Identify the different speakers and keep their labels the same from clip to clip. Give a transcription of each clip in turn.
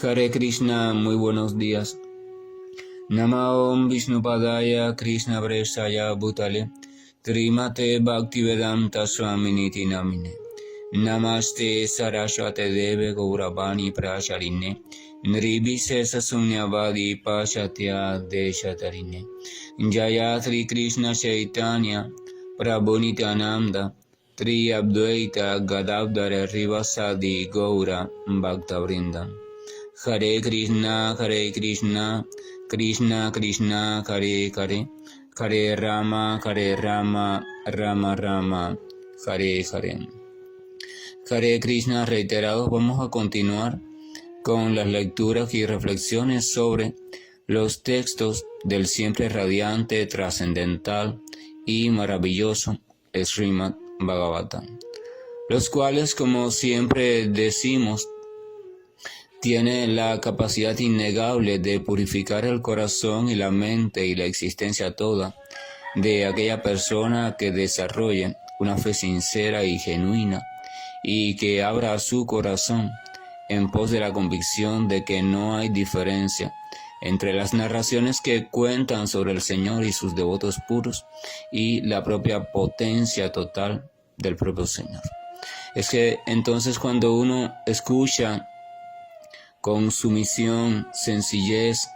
Speaker 1: Hare Krishna, muy buenos días. Nama Om Vishnupadaya Krishna Prestaya Bhutale Trimate Bhaktivedanta Swaminiti Namine Namaste Saraswate Deve Gauravani Prasharine Nribise Sasunyavadi Pashatya Deshatarine Jaya Sri Krishna Chaitanya Prabhu Nityananda Tri Abdvaita Gadadhara Rivasadi Gaura Bhaktavrinda. Hare Krishna, Krishna Krishna, Hare Hare, Hare Rama, Rama Rama, Hare Hare. Hare Krishna, reiterados, vamos a continuar con las lecturas y reflexiones sobre los textos del siempre radiante, trascendental y maravilloso Srimad Bhagavatam, los cuales, como siempre decimos, tiene la capacidad innegable de purificar el corazón y la mente y la existencia toda de aquella persona que desarrolle una fe sincera y genuina y que abra su corazón en pos de la convicción de que no hay diferencia entre las narraciones que cuentan sobre el Señor y sus devotos puros y la propia potencia total del propio Señor. Es que entonces cuando uno escucha con sumisión, sencillez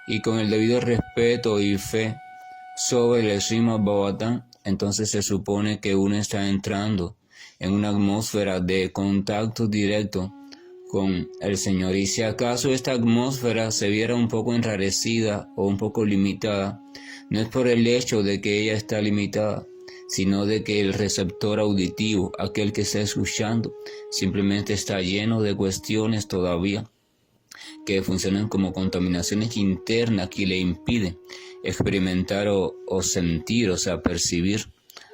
Speaker 1: y con el debido respeto y fe sobre el Srimad Bhagavatam, entonces se supone que uno está entrando en una atmósfera de contacto directo con el Señor. Y si acaso esta atmósfera se viera un poco enrarecida o un poco limitada, no es por el hecho de que ella está limitada, sino de que el receptor auditivo, aquel que está escuchando, simplemente está lleno de cuestiones todavía que funcionan como contaminaciones internas que le impiden experimentar o sentir, o sea, percibir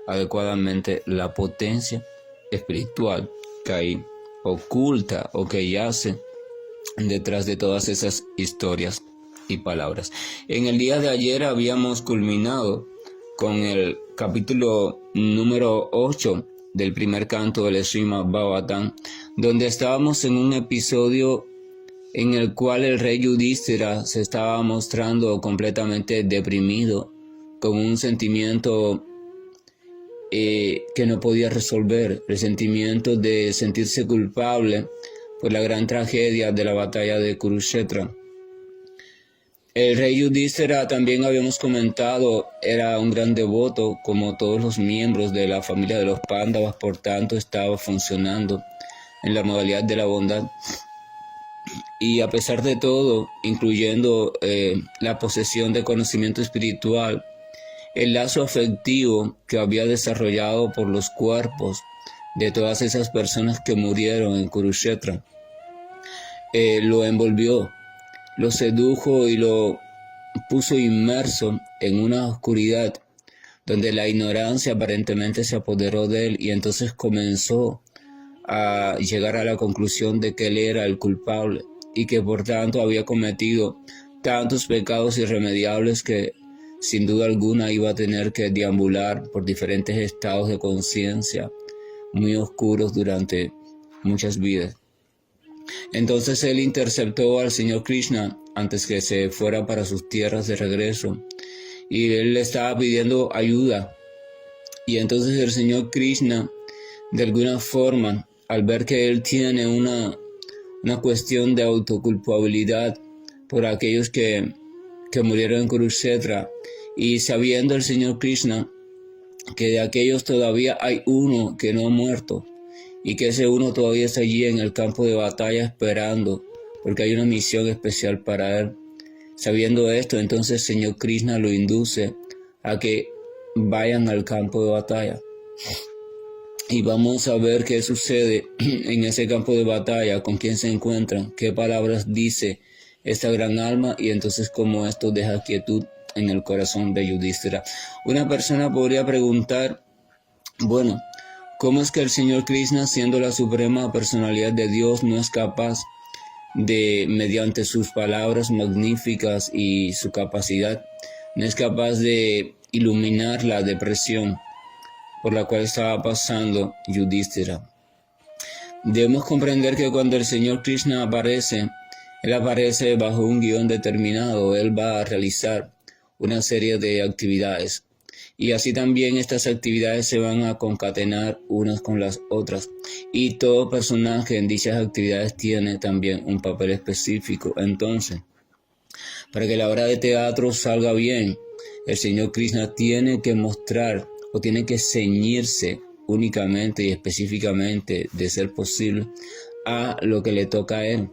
Speaker 1: adecuadamente la potencia espiritual que hay oculta o que yace detrás de todas esas historias y palabras. En el día de ayer habíamos culminado con el capítulo número 8 del primer canto del Srimad Bhagavatam, donde estábamos en un episodio en el cual el rey Yudhishthira se estaba mostrando completamente deprimido, con un sentimiento que no podía resolver, el sentimiento de sentirse culpable por la gran tragedia de la batalla de Kurukshetra. El rey Yudhishthira, también habíamos comentado, era un gran devoto, como todos los miembros de la familia de los Pándavas, por tanto estaba funcionando en la modalidad de la bondad. Y a pesar de todo, incluyendo la posesión de conocimiento espiritual, el lazo afectivo que había desarrollado por los cuerpos de todas esas personas que murieron en Kurukshetra, lo envolvió, lo sedujo y lo puso inmerso en una oscuridad donde la ignorancia aparentemente se apoderó de él, y entonces comenzó a llegar a la conclusión de que él era el culpable y que por tanto había cometido tantos pecados irremediables que sin duda alguna iba a tener que deambular por diferentes estados de conciencia muy oscuros durante muchas vidas. Entonces él interceptó al Señor Krishna antes que se fuera para sus tierras de regreso, y él le estaba pidiendo ayuda. Y entonces el Señor Krishna, de alguna forma, al ver que él tiene una cuestión de autoculpabilidad por aquellos que murieron en Kurukshetra, y sabiendo el Señor Krishna que de aquellos todavía hay uno que no ha muerto, y que ese uno todavía está allí en el campo de batalla esperando, porque hay una misión especial para él. Sabiendo esto, entonces el Señor Krishna lo induce a que vayan al campo de batalla. Y vamos a ver qué sucede en ese campo de batalla, con quién se encuentran, qué palabras dice esta gran alma, y entonces cómo esto deja quietud en el corazón de Yudhishthira. Una persona podría preguntar, bueno, ¿cómo es que el Señor Krishna, siendo la suprema personalidad de Dios, no es capaz de, mediante sus palabras magníficas y su capacidad, no es capaz de iluminar la depresión por la cual estaba pasando Yudhishthira? Debemos comprender que cuando el Señor Krishna aparece Él aparece bajo un guión determinado, él va a realizar una serie de actividades. Y así también estas actividades se van a concatenar unas con las otras. Y todo personaje en dichas actividades tiene también un papel específico. Entonces, para que la obra de teatro salga bien, el Señor Krishna tiene que mostrar o tiene que ceñirse únicamente y específicamente, de ser posible, a lo que le toca a él.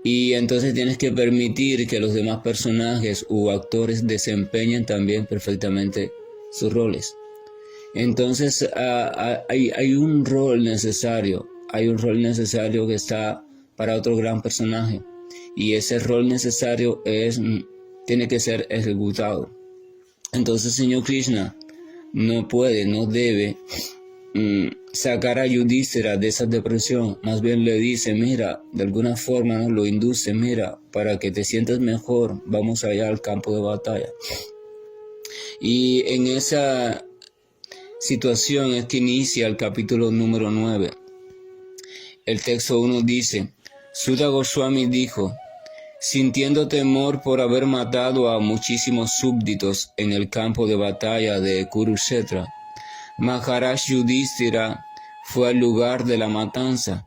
Speaker 1: Y entonces tienes que permitir que los demás personajes u actores desempeñen también perfectamente sus roles. Entonces hay un rol necesario, que está para otro gran personaje, y ese rol necesario tiene que ser ejecutado. Entonces Señor Krishna no debe sacar a Yudhishthira de esa depresión. Más bien le dice, mira, de alguna forma, ¿no?, lo induce, mira, para que te sientas mejor, vamos allá al campo de batalla. Y en esa situación es que inicia el capítulo número 9. El texto 1 dice, Sutta Goswami dijo, sintiendo temor por haber matado a muchísimos súbditos en el campo de batalla de Kurukshetra, Maharaj Yudhishthira fue al lugar de la matanza.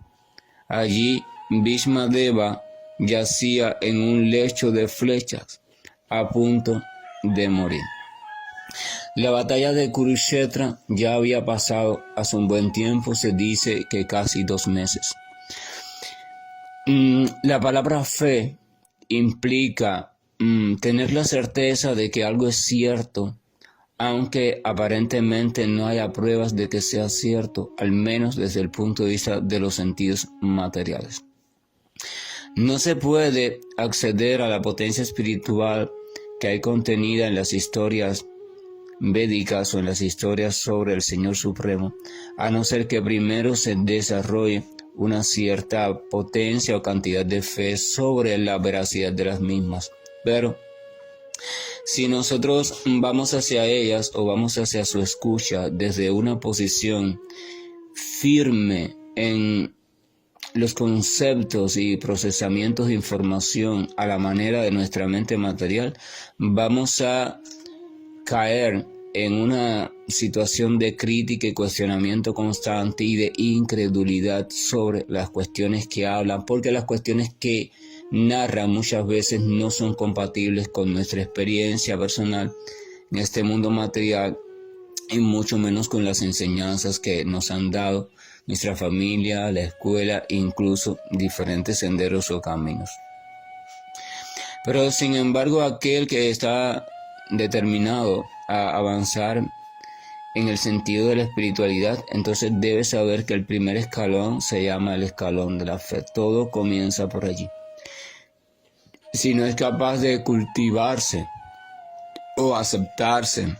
Speaker 1: Allí Bhishma Deva yacía en un lecho de flechas, a punto de morir. La batalla de Kurukshetra ya había pasado hace un buen tiempo, se dice que casi 2 meses. La palabra fe implica tener la certeza de que algo es cierto, aunque aparentemente no haya pruebas de que sea cierto, al menos desde el punto de vista de los sentidos materiales. No se puede acceder a la potencia espiritual que hay contenida en las historias védicas o en las historias sobre el Señor Supremo, a no ser que primero se desarrolle una cierta potencia o cantidad de fe sobre la veracidad de las mismas. Pero si nosotros vamos hacia ellas o vamos hacia su escucha desde una posición firme en los conceptos y procesamientos de información a la manera de nuestra mente material, vamos a caer en una situación de crítica y cuestionamiento constante y de incredulidad sobre las cuestiones que hablan, porque las cuestiones que narran muchas veces no son compatibles con nuestra experiencia personal en este mundo material, y mucho menos con las enseñanzas que nos han dado nuestra familia, la escuela, incluso diferentes senderos o caminos. Pero sin embargo, aquel que está determinado a avanzar en el sentido de la espiritualidad, entonces debe saber que el primer escalón se llama el escalón de la fe. Todo comienza por allí. Si no es capaz de cultivarse o aceptarse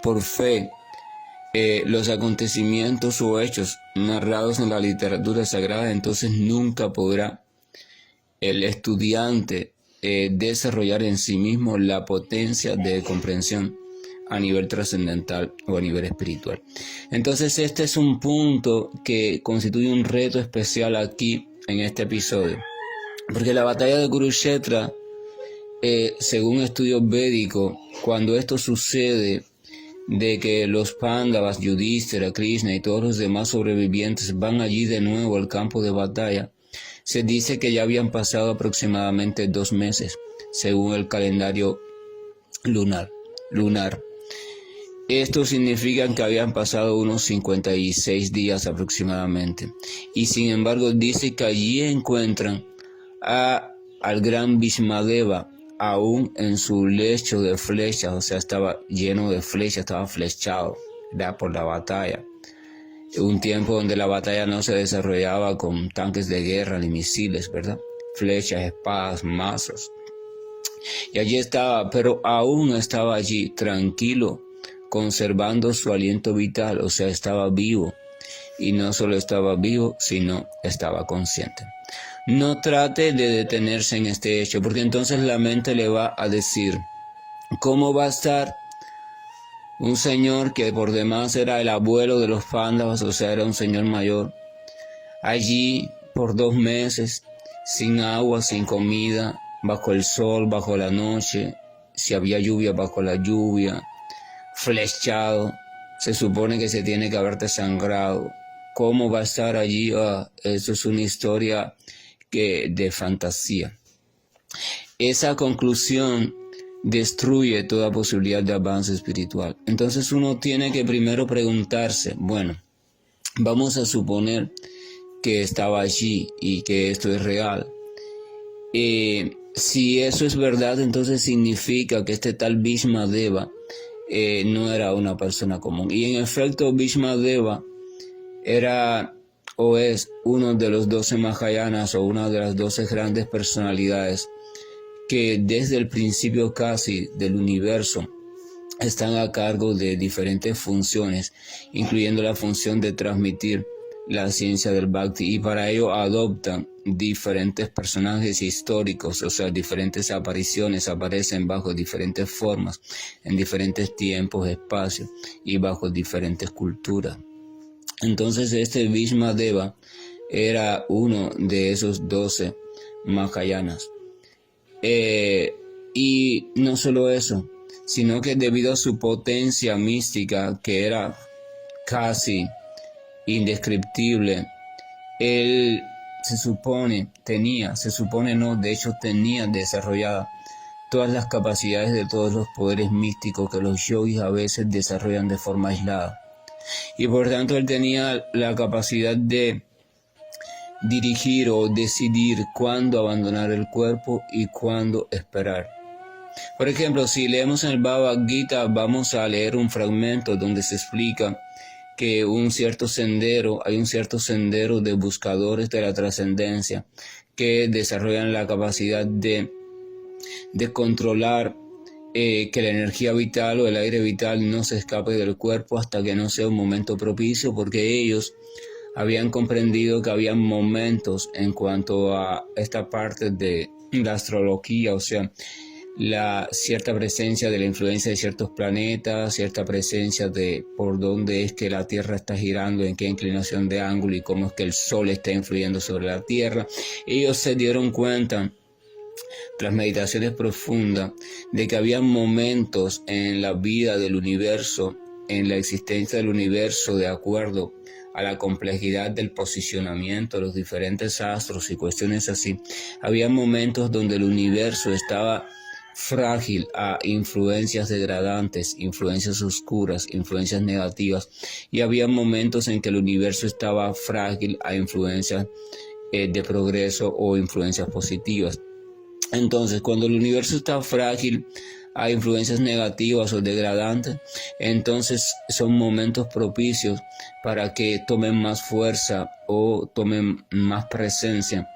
Speaker 1: por fe los acontecimientos o hechos narrados en la literatura sagrada, entonces nunca podrá el estudiante desarrollar en sí mismo la potencia de comprensión a nivel trascendental o a nivel espiritual. Entonces este es un punto que constituye un reto especial aquí en este episodio, porque la batalla de Kurukshetra, según estudios védicos, cuando esto sucede, de que los Pándavas, Yudhishthira, Krishna y todos los demás sobrevivientes van allí de nuevo al campo de batalla, se dice que ya habían pasado aproximadamente 2 meses, según el calendario lunar. Esto significa que habían pasado unos 56 días aproximadamente. Y sin embargo dice que allí encuentran al gran Bhishmadeva aún en su lecho de flechas, o sea, estaba lleno de flechas, estaba flechado, ¿verdad?, por la batalla. Un tiempo donde la batalla no se desarrollaba con tanques de guerra ni misiles, ¿verdad? Flechas, espadas, mazos. Y allí estaba, pero aún estaba allí, tranquilo, conservando su aliento vital, o sea, estaba vivo. Y no solo estaba vivo, sino estaba consciente. No trate de detenerse en este hecho, porque entonces la mente le va a decir, ¿cómo va a estar un señor que por demás era el abuelo de los Pándavas, o sea, era un señor mayor, allí por 2 meses, sin agua, sin comida, bajo el sol, bajo la noche, si había lluvia, bajo la lluvia, flechado, se supone que se tiene que haber desangrado. ¿Cómo va a estar allí? Eso es una historia de fantasía. Esa conclusión destruye toda posibilidad de avance espiritual. Entonces uno tiene que primero preguntarse, bueno, vamos a suponer que estaba allí y que esto es real. Si eso es verdad, entonces significa que este tal Bhishmadeva no era una persona común. Y en efecto, Bhishmadeva era o es uno de los 12 Mahayanas o una de las 12 grandes personalidades que desde el principio casi del universo están a cargo de diferentes funciones, incluyendo la función de transmitir la ciencia del Bhakti, y para ello adoptan diferentes personajes históricos, o sea, diferentes apariciones, aparecen bajo diferentes formas, en diferentes tiempos, espacios y bajo diferentes culturas. Entonces este Bhishmadeva era uno de esos 12 Mahayanas. Y no solo eso, sino que debido a su potencia mística, que era casi indescriptible, él tenía desarrollada todas las capacidades de todos los poderes místicos que los yogis a veces desarrollan de forma aislada. Y por tanto él tenía la capacidad de dirigir o decidir cuándo abandonar el cuerpo y cuándo esperar. Por ejemplo, si leemos en el Bhagavad Gita, vamos a leer un fragmento donde se explica que hay un cierto sendero de buscadores de la trascendencia que desarrollan la capacidad de controlar que la energía vital o el aire vital no se escape del cuerpo hasta que no sea un momento propicio, porque ellos habían comprendido que había momentos en cuanto a esta parte de la astrología, o sea, la cierta presencia de la influencia de ciertos planetas, cierta presencia de por dónde es que la Tierra está girando, en qué inclinación de ángulo y cómo es que el Sol está influyendo sobre la Tierra. Ellos se dieron cuenta, tras meditaciones profundas, de que había momentos en la vida del universo, en la existencia del universo, de acuerdo a la complejidad del posicionamiento, los diferentes astros y cuestiones así. Había momentos donde el universo estaba frágil a influencias degradantes, influencias oscuras, influencias negativas, y había momentos en que el universo estaba frágil a influencias de progreso o influencias positivas. Entonces, cuando el universo está frágil a influencias negativas o degradantes, entonces son momentos propicios para que tomen más fuerza o tomen más presencia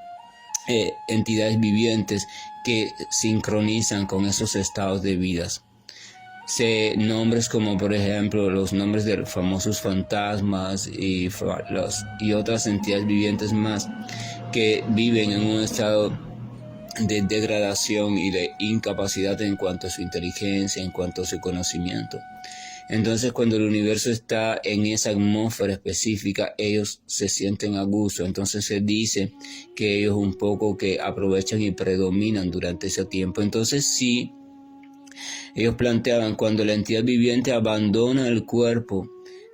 Speaker 1: entidades vivientes que sincronizan con esos estados de vidas. Nombres como por ejemplo los nombres de los famosos fantasmas y otras entidades vivientes más que viven en un estado de degradación y de incapacidad en cuanto a su inteligencia, en cuanto a su conocimiento. Entonces, cuando el universo está en esa atmósfera específica, ellos se sienten a gusto. Entonces se dice que ellos un poco que aprovechan y predominan durante ese tiempo. Entonces sí, ellos planteaban, cuando la entidad viviente abandona el cuerpo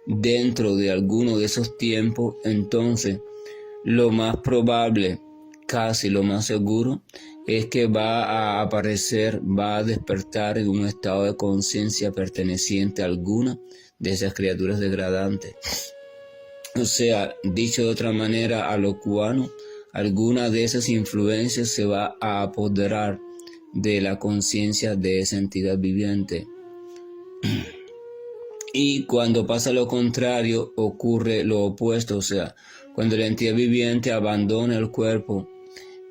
Speaker 1: dentro de alguno de esos tiempos, entonces lo más probable, casi lo más seguro, es que va a aparecer, va a despertar en un estado de conciencia perteneciente a alguna de esas criaturas degradantes. O sea, dicho de otra manera, a lo cubano, alguna de esas influencias se va a apoderar de la conciencia de esa entidad viviente. Y cuando pasa lo contrario, ocurre lo opuesto, o sea, cuando la entidad viviente abandona el cuerpo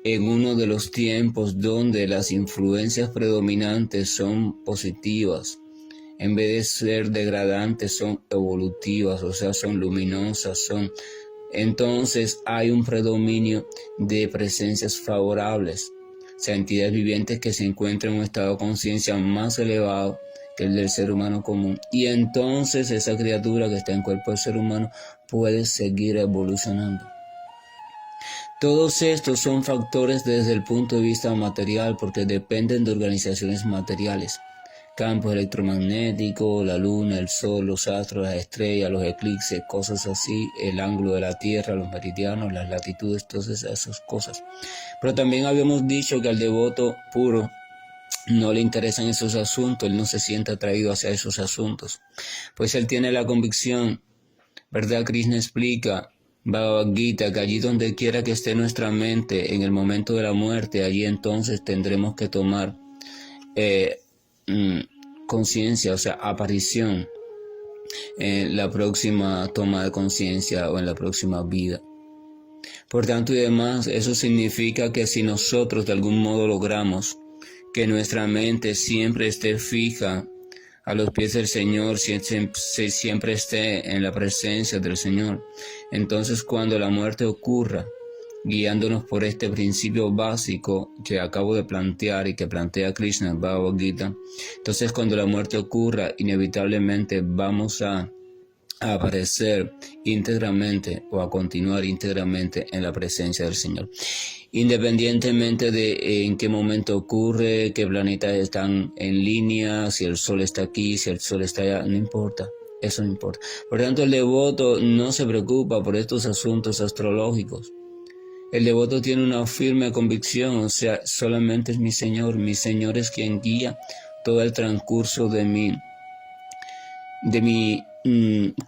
Speaker 1: en uno de los tiempos donde las influencias predominantes son positivas, en vez de ser degradantes, son evolutivas, o sea, son luminosas, entonces hay un predominio de presencias favorables, o sea, entidades vivientes que se encuentran en un estado de conciencia más elevado que el del ser humano común, y entonces esa criatura que está en cuerpo del ser humano puede seguir evolucionando. Todos estos son factores desde el punto de vista material porque dependen de organizaciones materiales. Campos electromagnéticos, la luna, el sol, los astros, las estrellas, los eclipses, cosas así, el ángulo de la Tierra, los meridianos, las latitudes, todas esas cosas. Pero también habíamos dicho que al devoto puro no le interesan esos asuntos, él no se siente atraído hacia esos asuntos, pues él tiene la convicción, ¿verdad? Krishna explica, Bhagavad Gita, que allí donde quiera que esté nuestra mente en el momento de la muerte, allí entonces tendremos que tomar conciencia, o sea, aparición en la próxima toma de conciencia o en la próxima vida. Por tanto y demás, eso significa que si nosotros de algún modo logramos que nuestra mente siempre esté fija a los pies del Señor, siempre esté en la presencia del Señor, entonces cuando la muerte ocurra, guiándonos por este principio básico que acabo de plantear y que plantea Krishna en Bhagavad Gita, entonces cuando la muerte ocurra, inevitablemente vamos a aparecer íntegramente o a continuar íntegramente en la presencia del Señor. Independientemente de en qué momento ocurre, qué planetas están en línea, si el Sol está aquí, si el Sol está allá, no importa, eso no importa. Por tanto, el devoto no se preocupa por estos asuntos astrológicos. El devoto tiene una firme convicción, o sea, solamente es mi Señor es quien guía todo el transcurso de mi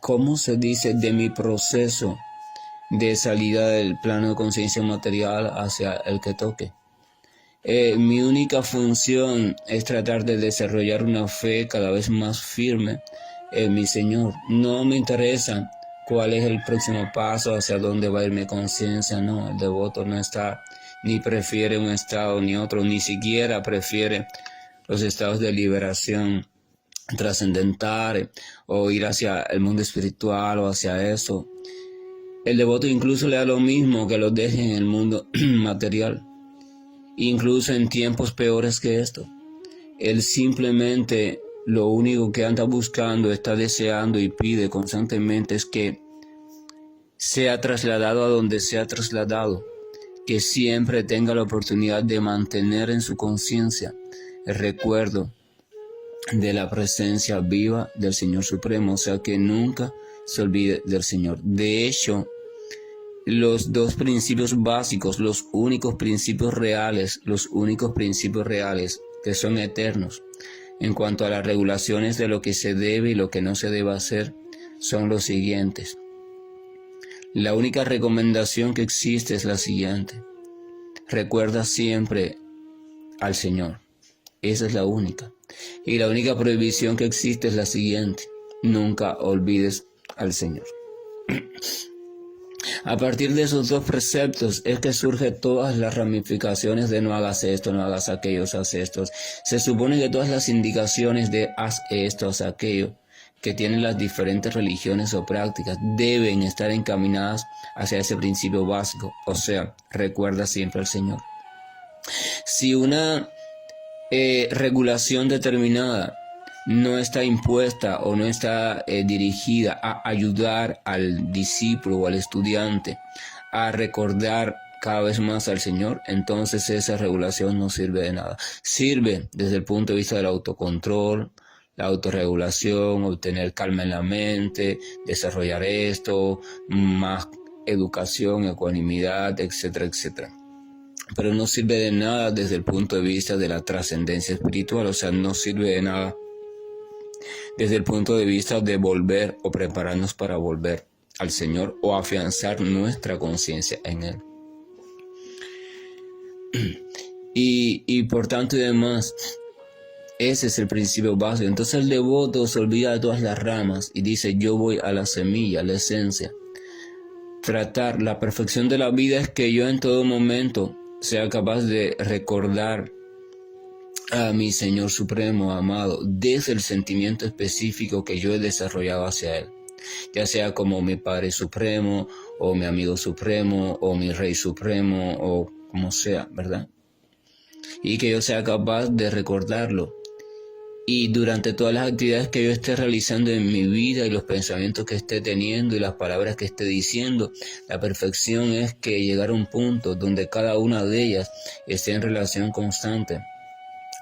Speaker 1: ¿cómo se dice? De mi proceso de salida del plano de conciencia material hacia el que toque. Mi única función es tratar de desarrollar una fe cada vez más firme en mi Señor. No me interesa cuál es el próximo paso, hacia dónde va a ir mi conciencia, no. El devoto no está, ni prefiere un estado ni otro, ni siquiera prefiere los estados de liberación trascendental o ir hacia el mundo espiritual o hacia eso. El devoto incluso le da lo mismo que los deje en el mundo material, incluso en tiempos peores que esto. Él simplemente lo único que anda buscando, está deseando y pide constantemente es que sea trasladado a donde sea trasladado, que siempre tenga la oportunidad de mantener en su conciencia el recuerdo de la presencia viva del Señor Supremo, o sea que nunca se olvide del Señor. De hecho, los dos principios básicos, los únicos principios reales que son eternos en cuanto a las regulaciones de lo que se debe y lo que no se debe hacer, son los siguientes. La única recomendación que existe es la siguiente: recuerda siempre al Señor. Esa es la única. Y la única prohibición que existe es la siguiente: nunca olvides al Señor. A partir de esos dos preceptos es que surgen todas las ramificaciones de no hagas esto, no hagas aquello, haz esto. Se supone que todas las indicaciones de haz esto, haz aquello, que tienen las diferentes religiones o prácticas, deben estar encaminadas hacia ese principio básico, o sea, recuerda siempre al Señor. Si una regulación determinada no está impuesta o no está dirigida a ayudar al discípulo o al estudiante a recordar cada vez más al Señor, entonces esa regulación no sirve de nada. Sirve desde el punto de vista del autocontrol, la autorregulación, obtener calma en la mente, desarrollar esto, más educación, ecuanimidad, etcétera, etcétera. Pero no sirve de nada desde el punto de vista de la trascendencia espiritual, o sea, no sirve de nada desde el punto de vista de volver o prepararnos para volver al Señor o afianzar nuestra conciencia en Él. Y por tanto y demás, ese es el principio básico. Entonces el devoto se olvida de todas las ramas y dice: yo voy a la semilla, a la esencia. Tratar la perfección de la vida es que yo en todo momento sea capaz de recordar a mi Señor Supremo amado desde el sentimiento específico que yo he desarrollado hacia Él, ya sea como mi Padre Supremo o mi amigo supremo o mi Rey Supremo o como sea, ¿verdad? Y que yo sea capaz de recordarlo y durante todas las actividades que yo esté realizando en mi vida y los pensamientos que esté teniendo y las palabras que esté diciendo, la perfección es que llegar a un punto donde cada una de ellas esté en relación constante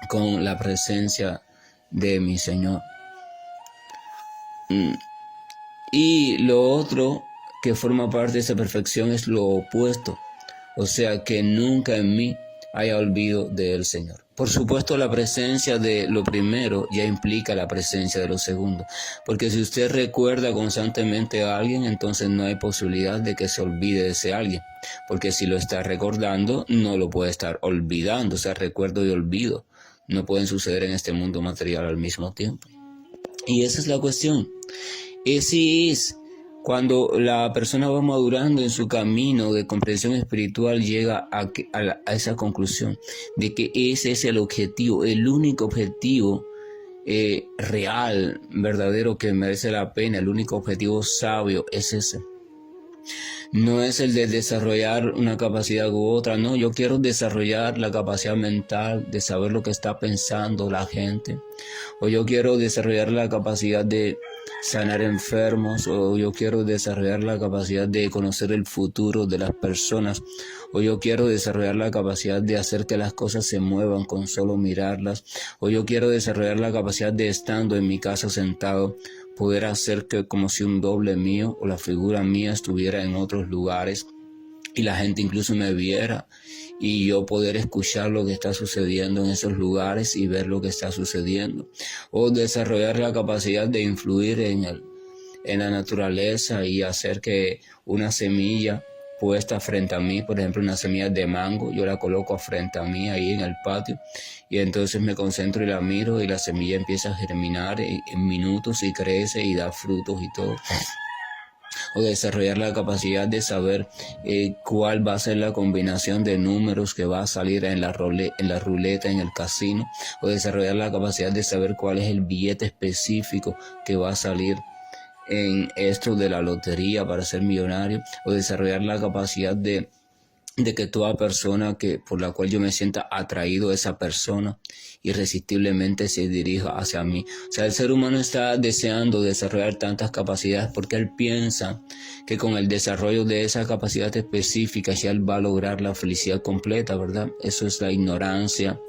Speaker 1: con la presencia de mi Señor. Y lo otro que forma parte de esa perfección es lo opuesto, o sea, que nunca en mí haya olvido del Señor. Por supuesto, la presencia de lo primero ya implica la presencia de lo segundo, porque si usted recuerda constantemente a alguien, entonces no hay posibilidad de que se olvide de ese alguien, porque si lo está recordando, no lo puede estar olvidando. O sea, recuerdo y olvido no pueden suceder en este mundo material al mismo tiempo. Y esa es la cuestión. Ese es cuando la persona va madurando en su camino de comprensión espiritual, llega a esa conclusión de que ese es el objetivo, el único objetivo real, verdadero, que merece la pena, el único objetivo sabio es ese. No es el de desarrollar una capacidad u otra, no, yo quiero desarrollar la capacidad mental de saber lo que está pensando la gente, o yo quiero desarrollar la capacidad de sanar enfermos, o yo quiero desarrollar la capacidad de conocer el futuro de las personas, o yo quiero desarrollar la capacidad de hacer que las cosas se muevan con solo mirarlas, o yo quiero desarrollar la capacidad de, estando en mi casa sentado, poder hacer que como si un doble mío o la figura mía estuviera en otros lugares y la gente incluso me viera y yo poder escuchar lo que está sucediendo en esos lugares y ver lo que está sucediendo, o desarrollar la capacidad de influir en la naturaleza y hacer que una semilla puesta frente a mí, por ejemplo una semilla de mango, yo la coloco frente a mí ahí en el patio y entonces me concentro y la miro y la semilla empieza a germinar en minutos y crece y da frutos y todo. O desarrollar la capacidad de saber cuál va a ser la combinación de números que va a salir en la ruleta, en el casino, o desarrollar la capacidad de saber cuál es el billete específico que va a salir en esto de la lotería para ser millonario, o desarrollar la capacidad de que toda persona por la cual yo me sienta atraído a esa persona irresistiblemente se dirija hacia mí. O sea, el ser humano está deseando desarrollar tantas capacidades porque él piensa que con el desarrollo de esa capacidad específica ya él va a lograr la felicidad completa, ¿verdad? Eso es la ignorancia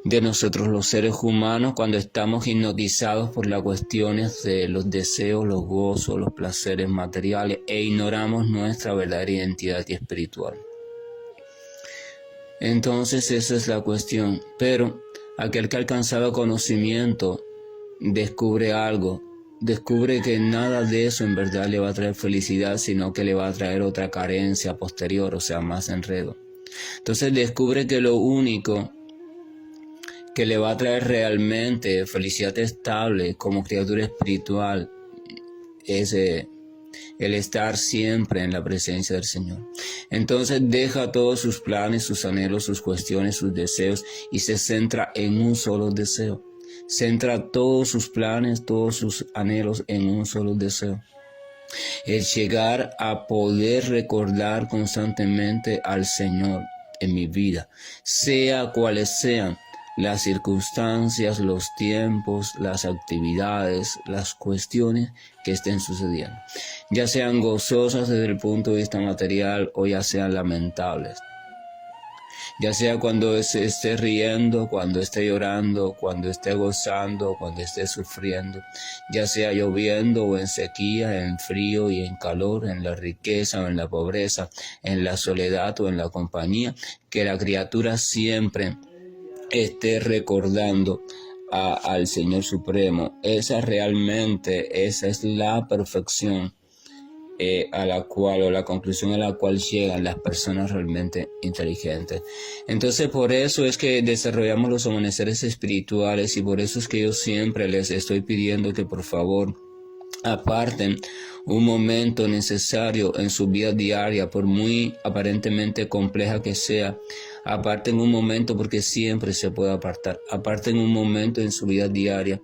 Speaker 1: de nosotros los seres humanos cuando estamos hipnotizados por las cuestiones de los deseos, los gozos, los placeres materiales e ignoramos nuestra verdadera identidad espiritual. Entonces esa es la cuestión. Pero aquel que ha alcanzado conocimiento descubre algo. Descubre que nada de eso en verdad le va a traer felicidad, sino que le va a traer otra carencia posterior, o sea, más enredo. Entonces descubre que lo único que le va a traer realmente felicidad estable como criatura espiritual es el estar siempre en la presencia del Señor. Entonces deja todos sus planes, sus anhelos, sus cuestiones, sus deseos y se centra en un solo deseo. Centra todos sus planes, todos sus anhelos en un solo deseo. El llegar a poder recordar constantemente al Señor en mi vida, sea cuales sean las circunstancias, los tiempos, las actividades, las cuestiones que estén sucediendo, ya sean gozosas desde el punto de vista material o ya sean lamentables, ya sea cuando se esté riendo, cuando esté llorando, cuando esté gozando, cuando esté sufriendo, ya sea lloviendo o en sequía, en frío y en calor, en la riqueza o en la pobreza, en la soledad o en la compañía, que la criatura siempre esté recordando al Señor Supremo. Esa es la perfección a la cual, o la conclusión a la cual llegan las personas realmente inteligentes. Entonces por eso es que desarrollamos los amaneceres espirituales y por eso es que yo siempre les estoy pidiendo que por favor aparten un momento necesario en su vida diaria, por muy aparentemente compleja que sea. Aparten un momento, porque siempre se puede apartar. Aparten un momento en su vida diaria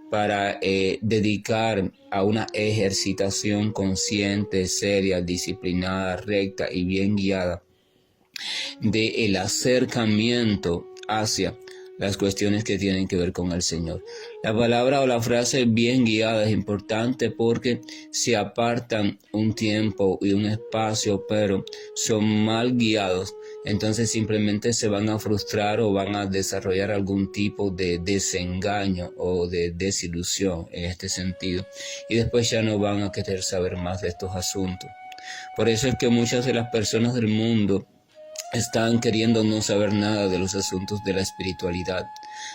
Speaker 1: para dedicar a una ejercitación consciente, seria, disciplinada, recta y bien guiada del acercamiento hacia las cuestiones que tienen que ver con el Señor. La palabra o la frase bien guiada es importante porque si apartan un tiempo y un espacio, pero son mal guiados, entonces simplemente se van a frustrar o van a desarrollar algún tipo de desengaño o de desilusión en este sentido, y después ya no van a querer saber más de estos asuntos. Por eso es que muchas de las personas del mundo están queriendo no saber nada de los asuntos de la espiritualidad,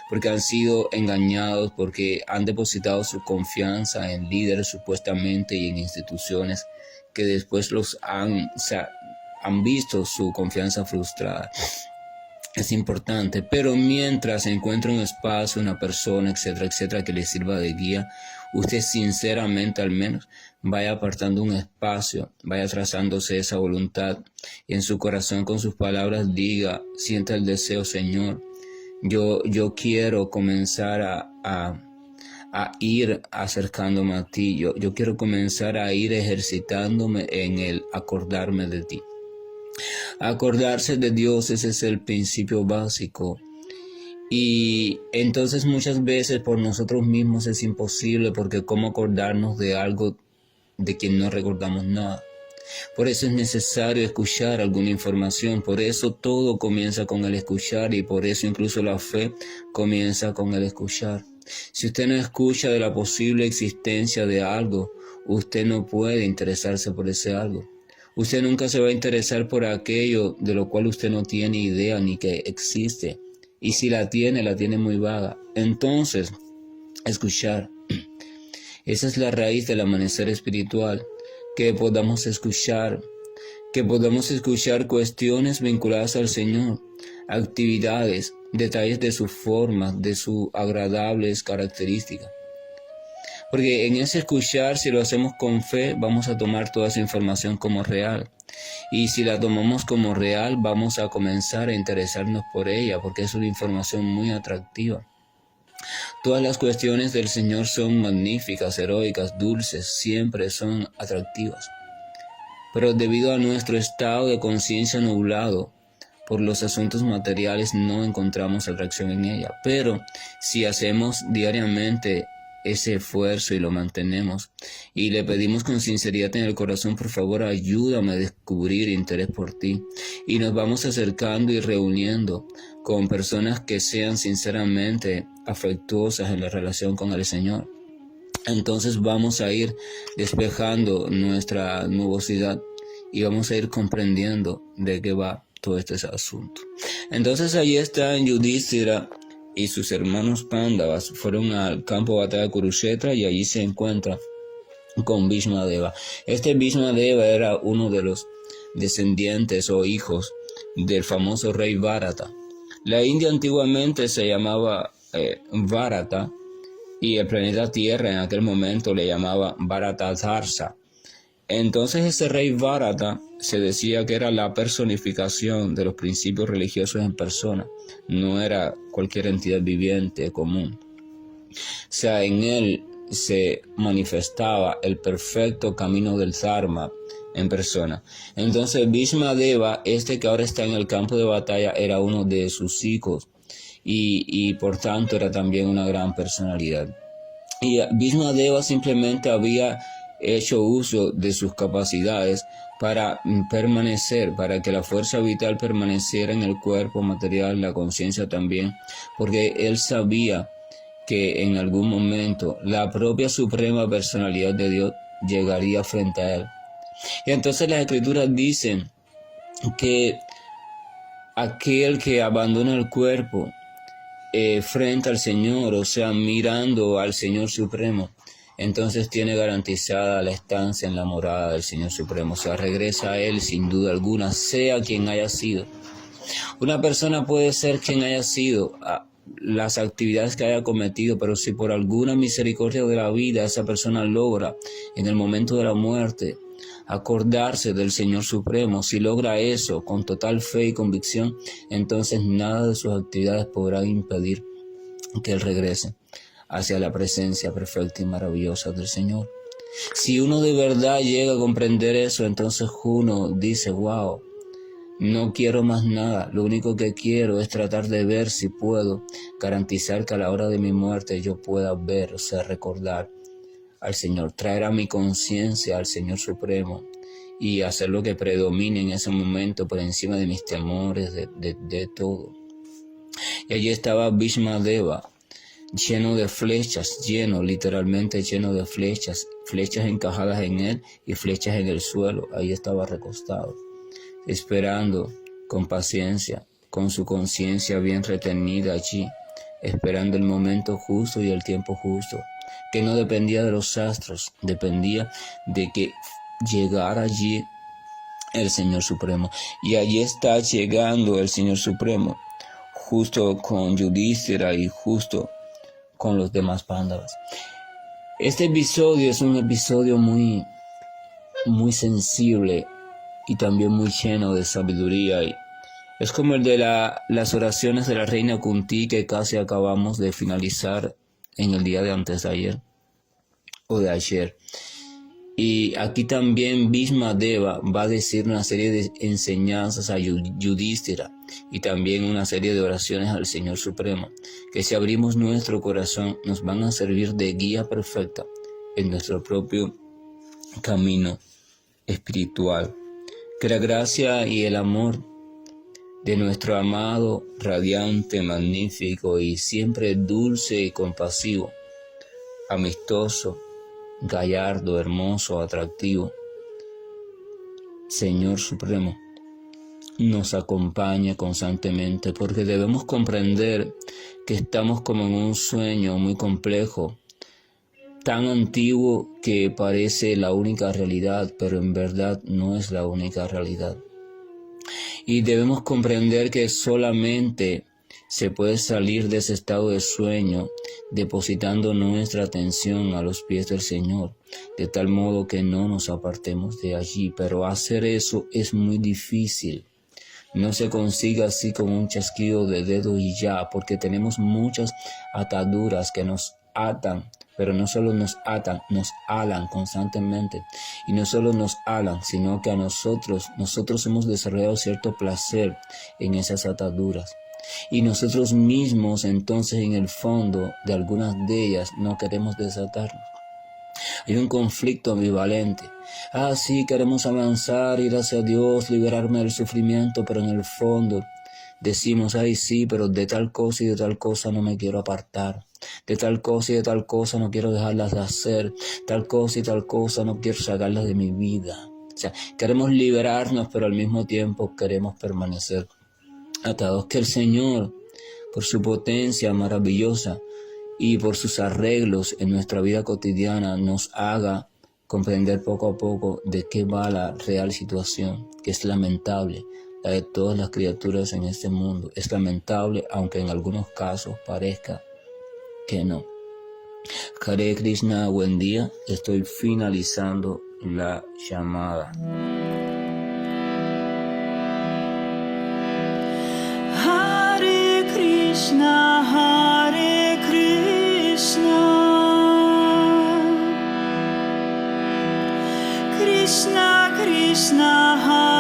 Speaker 1: porque han sido engañados, porque han depositado su confianza en líderes supuestamente y en instituciones que después han visto su confianza frustrada. Es importante, pero mientras encuentre un espacio, una persona, etcétera, etcétera, que le sirva de guía, usted sinceramente al menos vaya apartando un espacio, vaya trazándose esa voluntad y en su corazón con sus palabras diga, sienta el deseo, Señor, yo quiero comenzar a ir acercándome a ti, yo quiero comenzar a ir ejercitándome en el acordarme de ti. Acordarse de Dios, ese es el principio básico. Y entonces muchas veces por nosotros mismos es imposible, porque cómo acordarnos de algo de quien no recordamos nada. Por eso es necesario escuchar alguna información, por eso todo comienza con el escuchar y por eso incluso la fe comienza con el escuchar. Si usted no escucha de la posible existencia de algo, usted no puede interesarse por ese algo. Usted nunca se va a interesar por aquello de lo cual usted no tiene idea ni que existe. Y si la tiene muy vaga. Entonces, escuchar. Esa es la raíz del amanecer espiritual. Que podamos escuchar cuestiones vinculadas al Señor, actividades, detalles de su forma, de sus agradables características. Porque en ese escuchar, si lo hacemos con fe, vamos a tomar toda esa información como real. Y si la tomamos como real, vamos a comenzar a interesarnos por ella, porque es una información muy atractiva. Todas las cuestiones del Señor son magníficas, heroicas, dulces, siempre son atractivas. Pero debido a nuestro estado de conciencia nublado por los asuntos materiales, no encontramos atracción en ella. Pero si hacemos diariamente ese esfuerzo y lo mantenemos y le pedimos con sinceridad en el corazón, por favor ayúdame a descubrir interés por ti, y nos vamos acercando y reuniendo con personas que sean sinceramente afectuosas en la relación con el Señor, entonces vamos a ir despejando nuestra nubosidad y vamos a ir comprendiendo de qué va todo este asunto. Entonces allí está Yudhishthira y sus hermanos Pándavas fueron al campo de batalla de Kurukshetra y allí se encuentra con Bhishma Deva. Este Bhishma Deva era uno de los descendientes o hijos del famoso rey Bharata. La India antiguamente se llamaba Bharata y el planeta Tierra en aquel momento le llamaba Bharatadharsa. Entonces ese rey Bharata se decía que era la personificación de los principios religiosos en persona, no era cualquier entidad viviente común. O sea, en él se manifestaba el perfecto camino del Dharma en persona. Entonces Bhishma Deva, que ahora está en el campo de batalla, era uno de sus hijos y por tanto era también una gran personalidad. Y Bhishma Deva simplemente había hecho uso de sus capacidades para permanecer, para que la fuerza vital permaneciera en el cuerpo material, la conciencia también, porque él sabía que en algún momento la propia suprema personalidad de Dios llegaría frente a él. Y entonces las escrituras dicen que aquel que abandona el cuerpo frente al Señor, o sea, mirando al Señor Supremo, entonces tiene garantizada la estancia en la morada del Señor Supremo, o sea, regresa a Él sin duda alguna, sea quien haya sido. Una persona puede ser quien haya sido, las actividades que haya cometido, pero si por alguna misericordia de la vida esa persona logra en el momento de la muerte acordarse del Señor Supremo, si logra eso con total fe y convicción, entonces nada de sus actividades podrá impedir que Él regrese hacia la presencia perfecta y maravillosa del Señor. Si uno de verdad llega a comprender eso, entonces uno dice, wow, No quiero más nada, lo único que quiero es tratar de ver si puedo garantizar que a la hora de mi muerte yo pueda ver, o sea, recordar al Señor, traer a mi conciencia al Señor Supremo y hacer lo que predomine en ese momento por encima de mis temores, de todo. Y allí estaba Bhishmadeva, lleno de flechas, literalmente lleno de flechas, flechas encajadas en él y flechas en el suelo. Ahí estaba recostado, esperando con paciencia, con su conciencia bien retenida allí, esperando el momento justo y el tiempo justo, que no dependía de los astros, dependía de que llegara allí el Señor Supremo. Y allí está llegando el Señor Supremo, justo con Yudhishthira y justo con los demás pándavas. Este episodio es un episodio muy sensible y también muy lleno de sabiduría. Y es como el de las oraciones de la reina Kunti que casi acabamos de finalizar en el día de antes de ayer o de ayer. Y aquí también Bhishmadeva va a decir una serie de enseñanzas a Yudhishthira y también una serie de oraciones al Señor Supremo, que si abrimos nuestro corazón nos van a servir de guía perfecta en nuestro propio camino espiritual. Que la gracia y el amor de nuestro amado, radiante, magnífico y siempre dulce y compasivo, amistoso, gallardo, hermoso, atractivo, Señor Supremo, nos acompaña constantemente, porque debemos comprender que estamos como en un sueño muy complejo, tan antiguo que parece la única realidad, pero en verdad no es la única realidad. Y debemos comprender que solamente se puede salir de ese estado de sueño depositando nuestra atención a los pies del Señor, de tal modo que no nos apartemos de allí. Pero hacer eso es muy difícil. No se consigue así con un chasquido de dedos y ya, porque tenemos muchas ataduras que nos atan, pero no solo nos atan, nos alan constantemente. Y no solo nos alan, sino que a nosotros hemos desarrollado cierto placer en esas ataduras. Y nosotros mismos entonces en el fondo de algunas de ellas no queremos desatarnos. Hay un conflicto ambivalente. Sí, queremos avanzar, ir hacia Dios, liberarme del sufrimiento, pero en el fondo decimos, sí, pero de tal cosa y de tal cosa no me quiero apartar. De tal cosa y de tal cosa no quiero dejarlas de hacer. Tal cosa y tal cosa no quiero sacarlas de mi vida. O sea, queremos liberarnos, pero al mismo tiempo queremos permanecer atados. Que el Señor, por su potencia maravillosa y por sus arreglos en nuestra vida cotidiana, nos haga comprender poco a poco de qué va la real situación, que es lamentable, la de todas las criaturas en este mundo. Es lamentable, aunque en algunos casos parezca que no. Hare Krishna, buen día. Estoy finalizando la llamada.
Speaker 2: Hare Krishna, Hare Krishna, Krishna Krishna, Hare